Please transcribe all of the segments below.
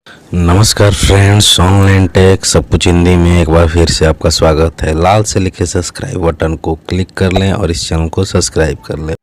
नमस्कार friends, online take सब कुछ हिंदी में एक बार फिर से आपका स्वागत है। लाल से लिखे सब्सक्राइब बटन को क्लिक कर लें और इस चैनल को सब्सक्राइब कर लें।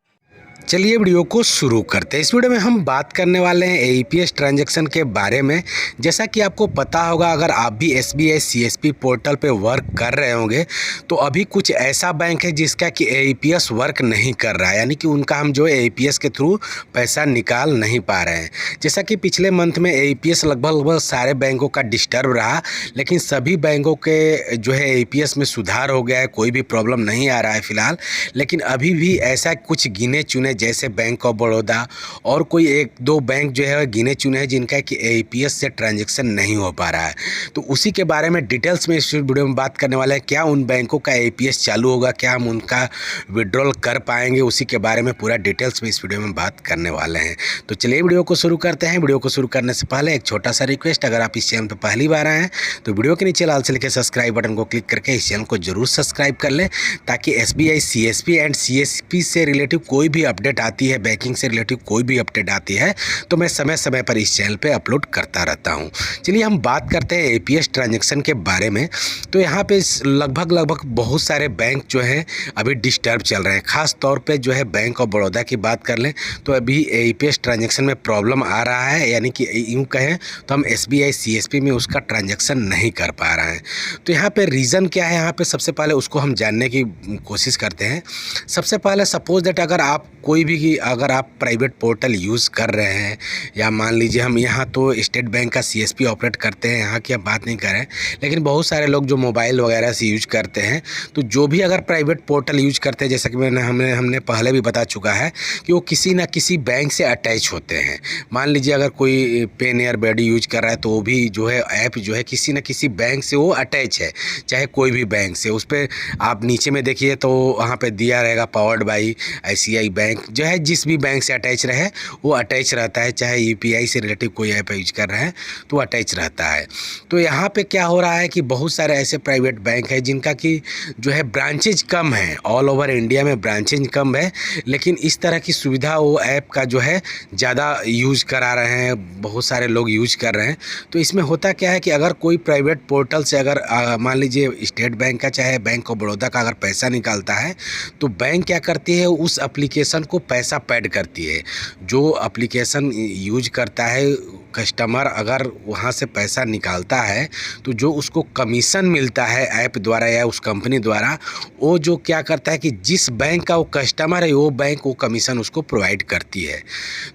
चलिए वीडियो को शुरू करते हैं। इस वीडियो में हम बात करने वाले हैं एईपीएस ट्रांजैक्शन के बारे में। जैसा कि आपको पता होगा, अगर आप भी एसबीआई सीएसपी पोर्टल पे वर्क कर रहे होंगे तो अभी कुछ ऐसा बैंक है जिसका कि एईपीएस वर्क नहीं कर रहा है, यानी कि उनका हम जो है एईपीएस के थ्रू पैसा निकाल नहीं पा रहे हैं। जैसा कि पिछले मंथ में एईपीएस लगभग सारे बैंकों का डिस्टर्ब रहा, लेकिन सभी बैंकों के जो है एईपीएस में सुधार हो गया है, कोई भी प्रॉब्लम नहीं आ रहा है फिलहाल। लेकिन अभी भी ऐसा कुछ गिने चुने जैसे बैंक ऑफ बड़ौदा और कोई एक दो बैंक जो है गिने चुने हैं जिनका कि एईपीएस से ट्रांजैक्शन नहीं हो पा रहा है। तो उसी के बारे में डिटेल्स में इस वीडियो में बात करने वाले हैं। क्या उन बैंकों का एईपीएस चालू होगा, क्या हम उनका विड्रॉल कर पाएंगे, उसी के बारे में पूरा डिटेल्स में इस वीडियो में बात करने वाले हैं। तो चलिए वीडियो को शुरू करते हैं। वीडियो को शुरू करने से पहले एक छोटा सा रिक्वेस्ट, अगर आप इस चैनल पर पहली बार आए हैं तो वीडियो के नीचे लाल से लिखे सब्सक्राइब बटन को क्लिक करके इस चैनल को जरूर सब्सक्राइब कर लें, ताकि एसबीआई सीएसपी एंड सीएसपी से रिलेटिव कोई भी अपडेट आती है, बैंकिंग से रिलेटिव कोई भी अपडेट आती है तो मैं समय समय पर इस चैनल पे अपलोड करता रहता हूं। चलिए हम बात करते हैं एईपीएस ट्रांजैक्शन के बारे में। तो यहाँ पे लगभग बहुत सारे बैंक जो हैं अभी डिस्टर्ब चल रहे हैं। खास तौर पे जो है बैंक ऑफ बड़ौदा की बात कर लें तो अभी एईपीएस ट्रांजैक्शन में प्रॉब्लम आ रहा है, यानी कि यूँ कहें तो हम एसबीआई सीएसपी में उसका ट्रांजैक्शन नहीं कर पा रहे हैं। तो यहाँ पे रीज़न क्या है, यहाँ पे सबसे पहले उसको हम जानने की कोशिश करते हैं। सबसे पहले सपोज दैट अगर आप प्राइवेट पोर्टल यूज़ कर रहे हैं, या मान लीजिए हम यहाँ तो स्टेट बैंक का सीएसपी ऑपरेट करते हैं, यहाँ की हम बात नहीं करें, लेकिन बहुत सारे लोग जो मोबाइल वगैरह से यूज करते हैं, तो जो भी अगर प्राइवेट पोर्टल यूज करते हैं, जैसा कि हमने पहले भी बता चुका है कि वो किसी ना किसी बैंक से अटैच होते हैं। मान लीजिए अगर कोई पेन एयर बॉडी यूज कर रहा है तो वो भी जो है ऐप जो है किसी न किसी बैंक से वो अटैच है, चाहे कोई भी बैंक से। उस पर आप नीचे में देखिए तो वहाँ पे दिया रहेगा पावर्ड बाई आईसीआई बैंक, जो है जिस भी बैंक से अटैच रहे वो अटैच रहता है, चाहे यूपीआई से रिलेटिव कोई ऐप यूज कर रहे हैं तो अटैच रहता है। तो यहाँ पे क्या हो रहा है कि बहुत सारे ऐसे प्राइवेट बैंक है जिनका कि जो है ब्रांचेज कम है, ऑल ओवर इंडिया में ब्रांचेज कम है, लेकिन इस तरह की सुविधा वो ऐप का जो है ज़्यादा यूज करा रहे हैं, बहुत सारे लोग यूज कर रहे हैं। तो इसमें होता क्या है कि अगर कोई प्राइवेट पोर्टल से अगर मान लीजिए स्टेट बैंक का चाहे बैंक ऑफ बड़ौदा का अगर पैसा निकालता है तो बैंक क्या करती है, उस एप्लीकेशन को पैसा पैड करती है। जो एप्लीकेशन यूज करता है कस्टमर, अगर वहाँ से पैसा निकालता है तो जो उसको कमीशन मिलता है ऐप द्वारा या उस कंपनी द्वारा, वो जो क्या करता है कि जिस बैंक का वो कस्टमर है वो बैंक वो कमीशन उसको प्रोवाइड करती है।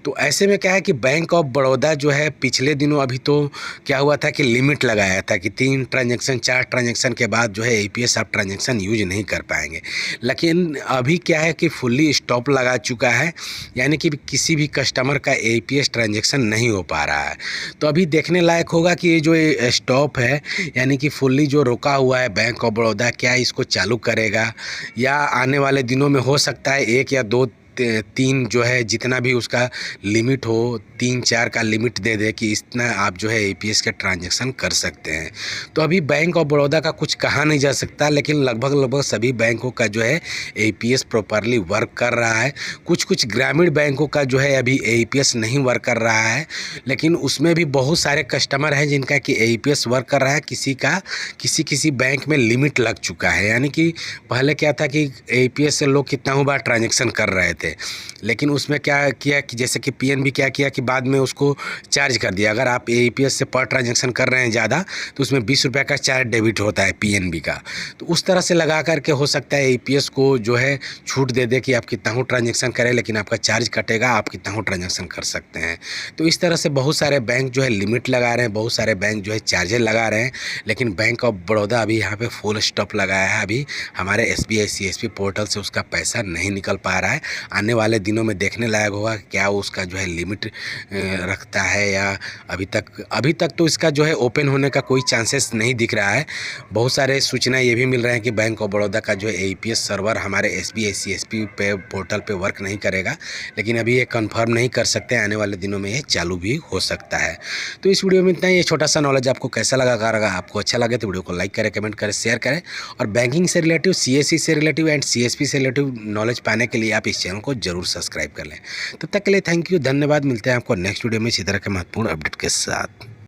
तो ऐसे में क्या है कि बैंक ऑफ बड़ौदा जो है पिछले दिनों अभी तो क्या हुआ था कि लिमिट लगाया था कि 3 ट्रांजैक्शन 4 ट्रांजैक्शन के बाद जो है एईपीएस आप ट्रांजैक्शन यूज नहीं कर पाएंगे। लेकिन अभी क्या है कि फुल्ली स्टॉप लगा चुका है, यानी कि किसी भी कस्टमर का एईपीएस ट्रांजैक्शन नहीं हो पा रहा है। तो अभी देखने लायक होगा कि ये जो स्टॉप है, यानी कि फुल्ली जो रोका हुआ है बैंक ऑफ बड़ौदा, क्या इसको चालू करेगा, या आने वाले दिनों में हो सकता है 1 या 2 3 जो है जितना भी उसका लिमिट हो, 3-4 का लिमिट दे दे कि इतना आप जो है एईपीएस के ट्रांजैक्शन कर सकते हैं। तो अभी बैंक ऑफ बड़ौदा का कुछ कहा नहीं जा सकता, लेकिन लगभग सभी बैंकों का जो है एईपीएस प्रॉपरली वर्क कर रहा है। कुछ ग्रामीण बैंकों का जो है अभी एईपीएस नहीं वर्क कर रहा है, लेकिन उसमें भी बहुत सारे कस्टमर हैं जिनका कि एईपीएस वर्क कर रहा है। किसी बैंक में लिमिट लग चुका है, यानी कि पहले क्या था कि एईपीएस से लोग कितना बार ट्रांजैक्शन कर रहे थे, लेकिन उसमें क्या किया कि जैसे कि पीएनबी क्या किया कि बाद में उसको चार्ज कर दिया। अगर आप एईपीएस से पर ट्रांजैक्शन कर रहे हैं ज़्यादा तो उसमें 20 रुपये का चार्ज डेबिट होता है पीएनबी का। तो उस तरह से लगा करके हो सकता है एईपीएस को जो है छूट दे दे कि आप कितना हो ट्रांजैक्शन करें, लेकिन आपका चार्ज कटेगा, आप कितना हो ट्रांजैक्शन कर सकते हैं। तो इस तरह से बहुत सारे बैंक जो है लिमिट लगा रहे हैं, बहुत सारे बैंक जो है चार्जेस लगा रहे हैं, लेकिन बैंक ऑफ बड़ौदा अभी यहाँ पे फुल स्टॉप लगाया है। अभी हमारे एसबीआई सीएसपी पोर्टल से उसका पैसा नहीं निकल पा रहा है। आने वाले दिनों में देखने लायक होगा क्या उसका जो है लिमिट रखता है, या अभी तक तो इसका जो है ओपन होने का कोई चांसेस नहीं दिख रहा है। बहुत सारे सूचना ये भी मिल रहे हैं कि बैंक ऑफ बड़ौदा का जो है एईपीएस सर्वर हमारे एसबीआई सीएसपी पे पोर्टल पे वर्क नहीं करेगा, लेकिन अभी ये कंफर्म नहीं कर सकते, आने वाले दिनों में ये चालू भी हो सकता है। तो इस वीडियो में इतना ही। ये छोटा सा नॉलेज आपको कैसा लगा? अगर आपको अच्छा लगे तो वीडियो को लाइक करें, कमेंट करें, शेयर करें, और बैंकिंग से रिलेटिव, सीएससी से रिलेटिव एंड सीएसपी से रिलेटिव नॉलेज पाने के लिए आप इस चैनल को जरूर सब्सक्राइब कर लें। तब तक के लिए थैंक यू, धन्यवाद। मिलते हैं आपको नेक्स्ट वीडियो में इसी तरह के महत्वपूर्ण अपडेट के साथ।